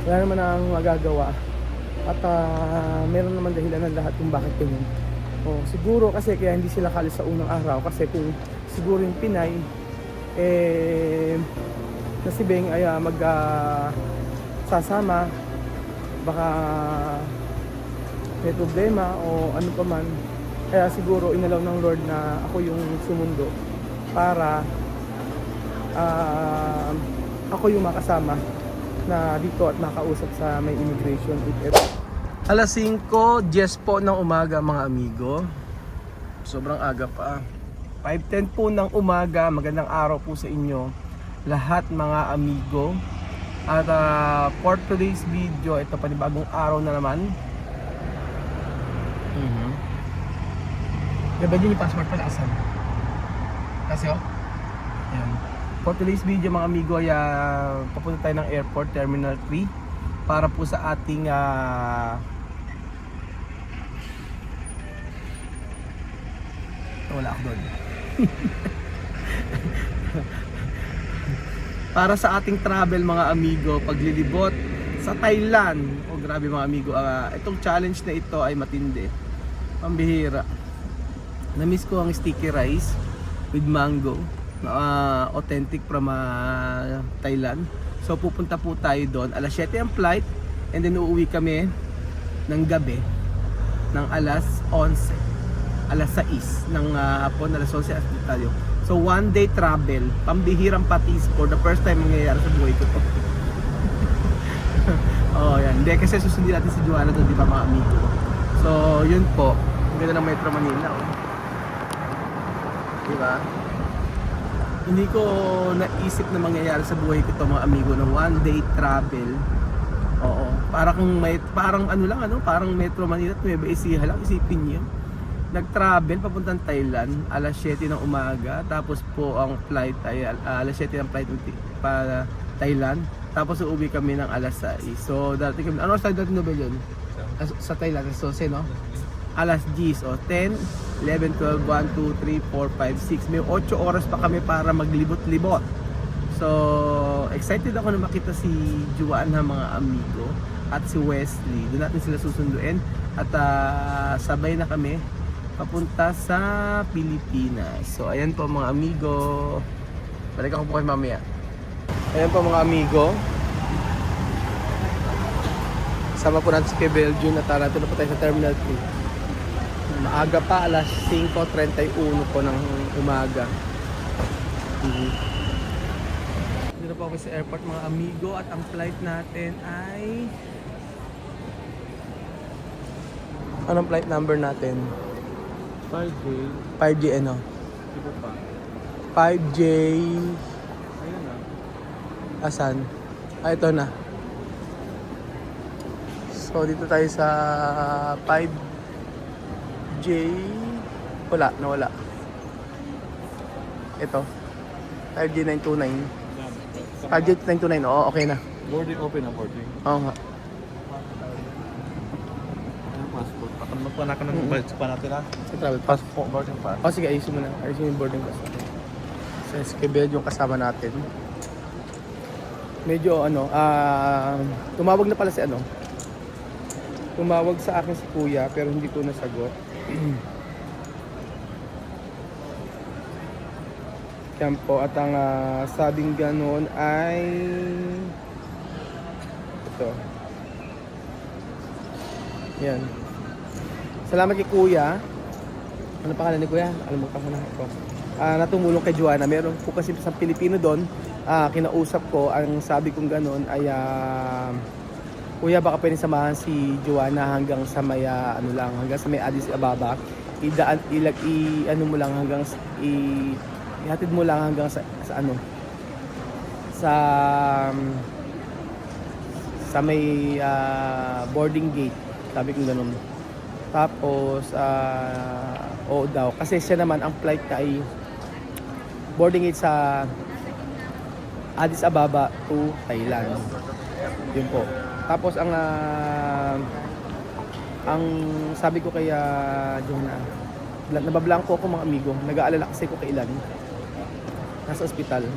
Wala naman ang magagawa. At meron naman dahilan ng lahat kung bakit ganyan. Siguro kasi kaya hindi sila kalis sa unang araw kasi kung siguro yung Pinay na si Beng ay sasama, baka may problema o ano pa man. Kaya siguro inalaw ng Lord na ako yung sumundo para ako yung makasama na dito at makausap sa may immigration if ever. Alas 5:10 po ng umaga mga amigo. Sobrang aga pa. 5:10 po ng umaga. Magandang araw po sa inyo lahat mga amigo. At for today's video, ito panibagong araw na naman. Diba yun yung passport pala asan? Kasi ayan. For today's video mga amigo ay papunta tayo ng airport terminal 3 para po sa ating wala ako doon. Para sa ating travel mga amigo, paglilibot sa Thailand. Grabe mga amigo, itong challenge na ito ay matindi. Pambihira. Na-miss ko ang sticky rice with mango. Authentic from Thailand. So pupunta po tayo doon. Alas 7 ang flight and then uuwi kami ng gabi ng alas 11. Alas 6 ng hapon, alas 11 tayo. So one day travel, pambihirang patis for the first time mangyayari sa buhay ko to. Yan. Hindi kasi susundin natin si Joanna doon, di ba mga amigo? So yun po. Ang ganda ng Metro Manila. Di ba? Hindi ko naisip na mangyayari sa buhay ko to mga amigo ng one day travel. Parang ano lang parang Metro Manila at Nueva Ecija lang, isipin niyo. Nag-travel papuntang Thailand alas 7 ng umaga, tapos po ang flight ay alas 7 ang flight para Thailand, tapos uuwi kami ng alas 6. So dati kami, ano sa dati Nobel yun? Sa Thailand, so no? Alas 10 o 10, 11, 12, 1, 2, 3, 4, 5, 6. May 8 oras pa kami para maglibot-libot. So excited ako na makita si Juan na mga amigo at si Wesley. Doon natin sila susunduin at sabay na kami papunta sa Pilipinas. So ayan po mga amigo. Balik ako po kayo mamaya. Ayan po mga amigo. Sama po natin si Belgium at natin na po tayo sa Terminal 3. Maaga pa, alas 5:31 po ng umaga. Dito po ako sa airport mga amigo at ang flight natin ay... Anong flight number natin? 5J. 5J ano? Ito pa. 5J... Ayun na. Asan? Ito na. So dito tayo sa 5J... Nawala. Ito. 5J 929. 5J 929, oo, okay na. Boarding open ang boarding. Oo nga. Passport. Magpanak ka ng badge pa natin Sa travel pass. Passport, boarding pass. Sige, ayusin mo na. Ayusin yung boarding pass. So, si Bed yung kasama natin. Medyo tumawag na pala si Tumawag sa akin si Kuya pero hindi ko nasagot. Yan po. At ang sabing ganoon ay ito. Yan. Salamat kay Kuya. Ano pangalan ni Kuya? Alam mo pa na ito. Na tumulong kay Joanna. Meron po kasi sa Pilipino doon. Kinausap ko. Ang sabi kong gano'n ay Kuya, baka pwede samahan si Joanna hanggang sa may hanggang sa may Addis Ababa. Ihatid mo lang hanggang sa may boarding gate. Sabi kong gano'n. Tapos oo daw kasi siya naman ang flight na ay boarding gate sa Addis Ababa to Thailand. Yun po. Tapos ang sabi ko kay Jonah, nabablanko ako mga amigo. Nag-aalala kasi ko kay Ilan. Nasa ospital.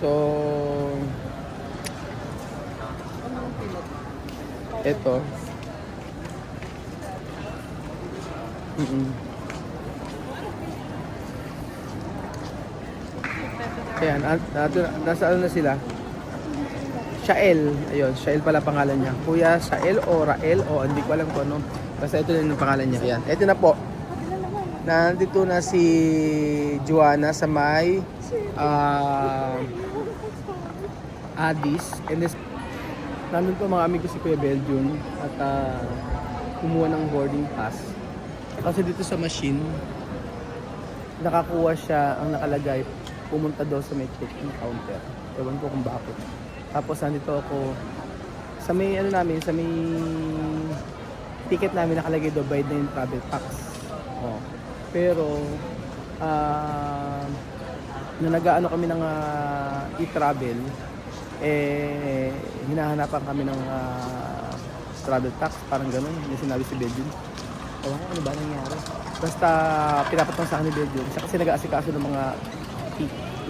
So Ito. Ayan, nasa ano na sila? Shael. Ayun, Shael pala pangalan niya. Kuya Shael o Rael o hindi ko alam kung ano. Basta ito na yung pangalan niya. Ayan, ito na po. Nandito na si Joanna sa may Addis. And this, nandun po mga amigo si Kuya Belgium at kumuha ng boarding pass. Kasi dito sa machine, nakakuha siya ang nakalagay, pumunta daw sa may check-in counter. Ewan ko kung bakit. Tapos nandito ako sa may ano namin, sa may ticket namin nakalagay daw bayad na yung travel tax. Oh. Pero na nag-aano kami ng e-travel, hinahanapan kami ng travel tax, parang gano'n, yung sinabi si Belgium. Ewan ko ano ba nangyari. Basta pinapatang sa akin ni Belgium. Siya kasi nag-aasikaso ng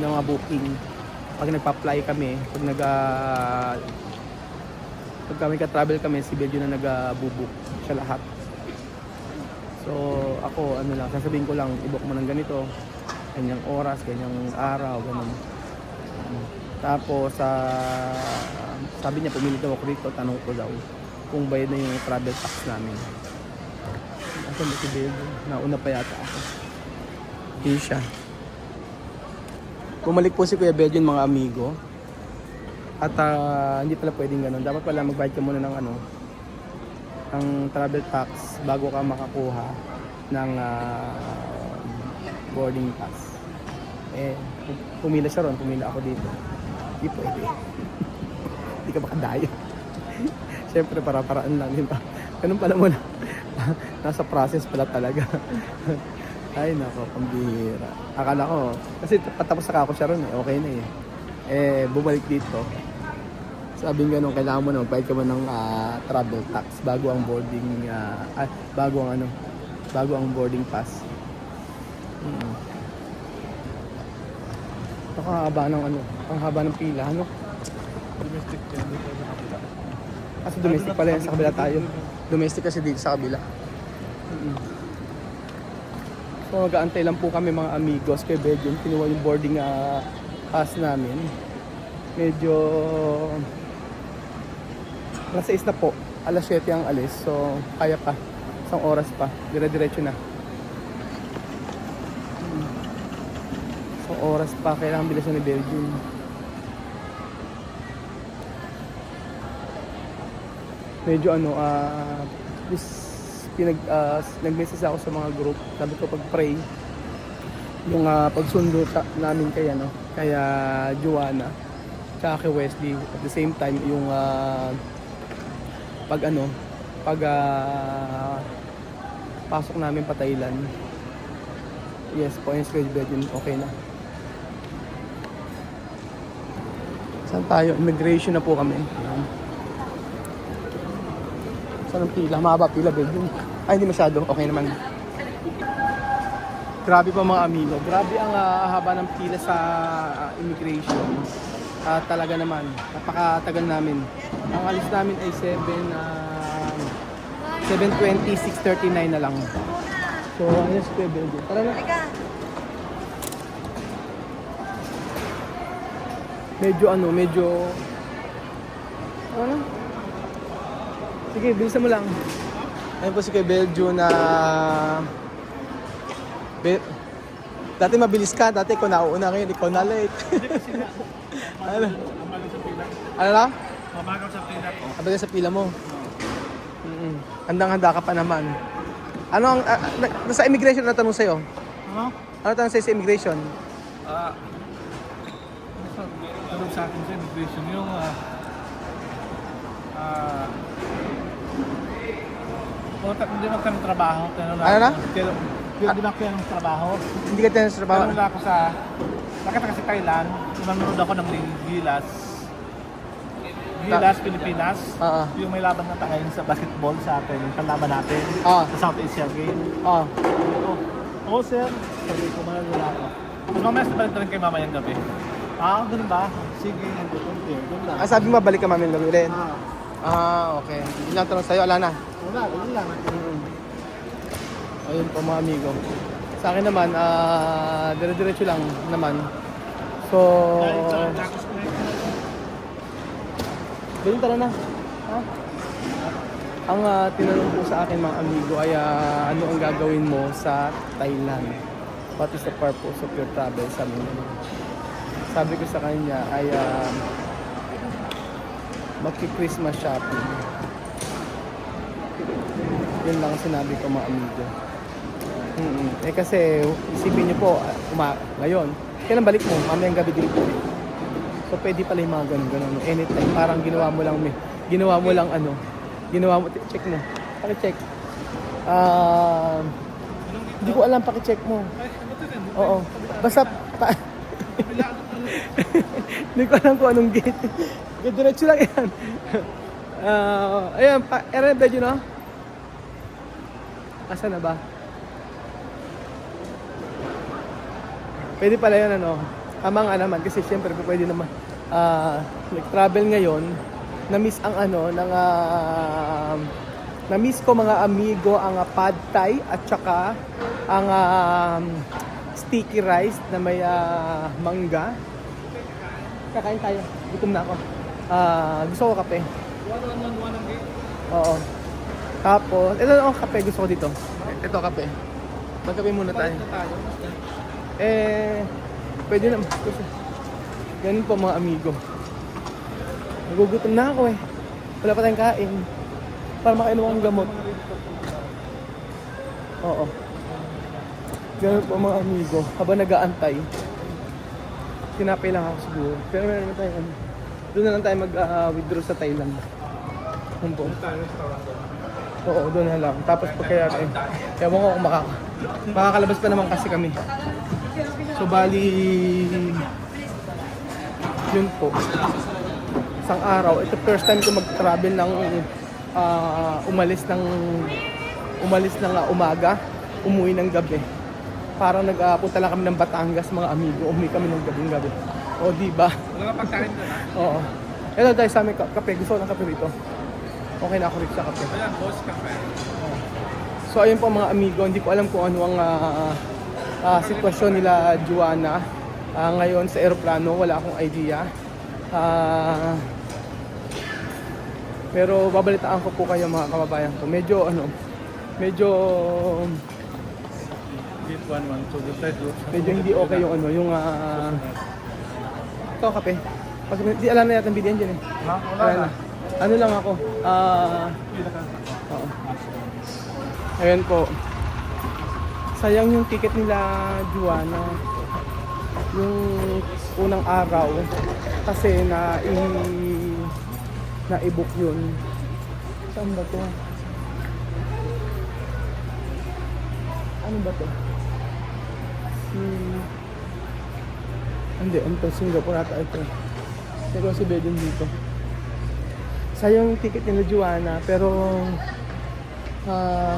mga booking. Pag nagpa-fly kami, pag kami ka-travel kami, si Belgium na nag-book siya lahat. So ako ano lang, sasabihin ko lang, i-book mo ng ganito, ganyang oras, ganyang araw, ganun. Tapos sabi niya, pumili daw ako rito, tanong ko daw kung bayad na yung travel tax namin. Asan ba si Belgium? Nauna pa yata ako. Hindi siya. Bumalik po si Kuya Belgium mga amigo. At hindi pala pwedeng ganun. Dapat pala magbayad ka muna ng ng travel tax bago ka makakuha ng boarding pass. Pumila siya ron, pumila ako dito. Hindi pwede. Hindi ka makadayo. Siyempre para-paraan lang, di ba? Ganun pala muna. Nasa process pala talaga. Ay nako, pambihira. Akala ko, kasi patapos na ako siya ron okay na bumalik dito. Sabi nga nung kailangan mo na magbayad ka mo ng travel tax bago ang boarding, bago ang boarding pass. Nakahaba ng ang haba ng pila, Domestic yan, dito sa kabila. Kasi domestic pala yan, sa kabila tayo. Domestic kasi dito sa kabila. So mag-aantay lang po kami mga amigos kay Belgium. Kinuha yung boarding pass namin. Medyo alas 6 na po. Alas 7 ang alis. So kaya pa. Isang oras pa. Dire-diretso na. Isang oras pa. Kailangan bilisan ni Belgium. Medyo nag-message ako sa mga group. Sabi ko pag-pray yung pagsundo namin kay Joanna tsaka kay Wesley, at the same time yung pasok namin pa Thailand. Yes po, yung schedule din okay na. Saan tayo? Immigration na po kami. Saan ang pila? Mahaba pila, Belgium. Ay, hindi masyado. Okay naman. Grabe pa mga amigo. Grabe ang haba ng pila sa immigration. Talaga naman. Napakatagal namin. Ang alis namin ay 7:20, 6:39 na lang. So, ayos ko yung Belgium. Tara na. Medyo ano? Sige, bilisan mo lang. Ayun po si Kuya Belgium na dati mabilis ka, dati ikaw nauuna, ngayon ikaw na late. Ano? Ano na? Mabagal sa pila ko. Mabagal sa pila mo. Handang-handa ka pa naman. Ano ang nasa immigration na tanong sa'yo? Ano tanong sa'yo sa immigration? Tanong sa akin sa immigration yung hindi magkano-trabaho. Ano na? Hindi na ako ng trabaho. Hindi ka tayo sa trabaho? Tanong ako sa nakita sa Thailand, nanonood ako ng Gilas, Pilipinas. Yung may laban na tayo sa basketball sa atin, yung kalaban natin sa South Asia Game. Oo sir, sabi ko wala ako. Mamaya sa balik na rin kay mamayang gabi. Ganun ba? Sige, nandun lang. Sabi mo balik ka mamin gabi rin? Okay. Yun lang tanong sa'yo, wala na. Wala, yun lang. Ayun po mga amigo. Sa akin naman, dire-diretso lang naman. So, tara na. Ha? Ang tinanong po sa akin mga amigo ay ano ang gagawin mo sa Thailand? What is the purpose of your travel? Sabi ko sa kanya ay magki-Christmas shopping. Yun lang ang sinabi ko mga amigo. Eh kasi isipin niyo po, ngayon, kailan balik mo? Mamayang gabi dito. So pwede pala yung mga ganun. Anytime, parang ginawa mo lang, check mo. Paki-check. Hindi ko alam, paki-check mo. Oo. Basta, hindi ko alam kung anong gate. Diretso lang yan. Ayan, RFW no? Asa na ba? Pwede pala yun ano. Tama nga naman kasi siyempre pwede naman nag-travel ngayon. Na-miss ang na-miss ko mga amigo ang pad thai at saka ang sticky rice na may mangga. Kakain tayo. Gutom na ako. Gusto ko kape. 1-1-1 ang gate. Oo. Tapos, ito ang kape gusto ko dito. Ito kape. Magkape muna tayo. Pwede naman. Ganun po mga amigo. Nagugutom na ako eh. Wala pa tayong kain. Para makainom akong gamot. Oo. Ganun po mga amigo. Habang nag-aantay, tinapay lang ako siguro. Pero meron naman tayo doon na lang tayo mag-withdraw sa Thailand. Doon po. Oo, doon na lang. Tapos pag kaya ewan ko kung makakalabas pa naman kasi kami. So bali yun po. Isang araw. Ito first time ko mag-travel ng umalis ng umaga, umuwi ng gabi. Parang nagpunta lang kami ng Batangas mga amigo. Umuwi kami ng gabi. O diba? Wala ka pagkain doon ha? Oo. Ito tayo sa amin kape. Gusto ko ng kape rito. Okay na ako rito sa kape. Ayan, boss kape. So ayun po mga amigo, hindi ko alam kung ano ang sitwasyon nila Joanna ngayon sa eroplano, wala akong idea. Pero babalitaan ko po kayo mga kababayan ko. Medyo Gate 1-1 to the side road. medyo hindi okay yung ito kape. Pag di alam na natin bigyan diyan eh. Ha? Wala na. Ano lang ako. Oo. Ayan po. Sayang yung ticket nila Joanna. Yung unang araw kasi na-book yun. Saan ba to? Ano ba to? Hindi, ito Singapore ata ito. Ito si Bedon dito. Sayang yung ticket nila Joanna pero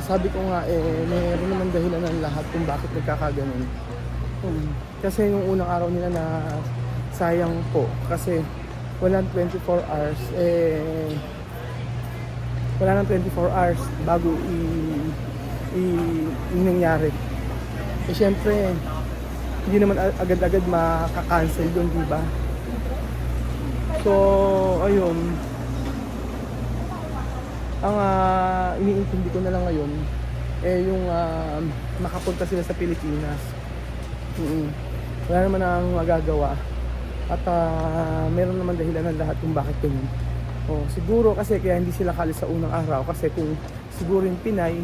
sabi ko nga mayroon naman dahilan ng lahat kung bakit nagkakaganon. Kasi yung unang araw nila na sayang po kasi walang 24 hours wala nang 24 hours bago nangyari. Syempre hindi naman agad-agad makaka-cancel doon, di ba? So ayun, ang iniintindi ko na lang ngayon yung makapunta sila sa Pilipinas. Wala naman ang magagawa at meron naman dahilan ng lahat kung bakit ganun. Siguro kasi kaya hindi sila kalis sa unang araw kasi kung siguro yung Pinay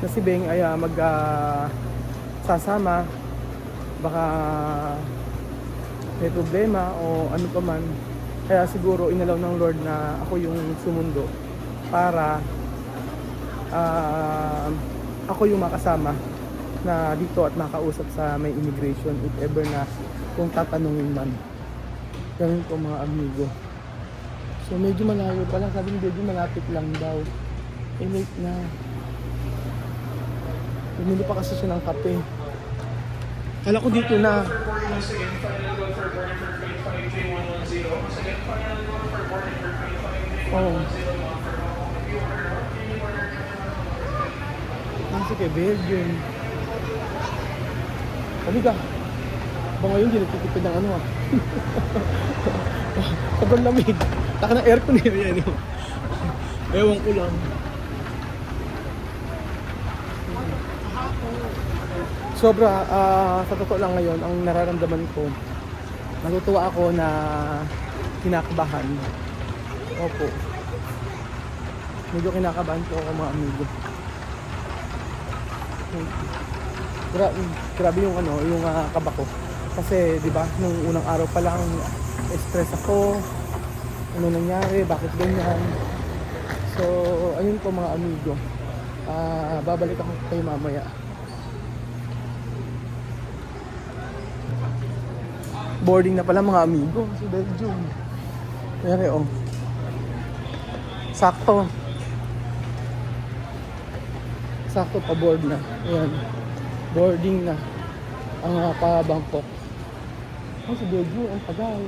na si Beng ay sasama, baka may problema o ano pa man. Kaya siguro inalaw ng Lord na ako yung sumundo para ako yung makasama na dito at makausap sa may immigration if ever na kung tatanungin man. Ganun po mga amigo. So medyo malayo pala, sabi ni Baby malapit lang daw. Late na. Bumili pa kasi siya ng kape. Kala ko dito na. Oo. Nasa kay Belgium. Halika. Ba ngayon, hindi nagtitipid ng ano ah. Sobrang lamig. Taka ng aircon eh. Yan yun. Ewan ko lang. Sobra, sa totoo lang ngayon, ang nararamdaman ko, natutuwa ako na kinakabahan. Opo. Medyo kinakabahan po ako mga amigo. Grabe yung ano, yung kaba ko. Kasi 'di ba, nung unang araw pa lang stress ako. Ano nangyari, bakit ganyan? So, ayun po mga amigo. Babalik ako kayo mamaya. Boarding na pala mga amigo sa Belgium. Kaya oh. Sakto. Sakto pa board na. Ayan. Boarding na ang pa Bangkok. Sa Belgium, ang tagal.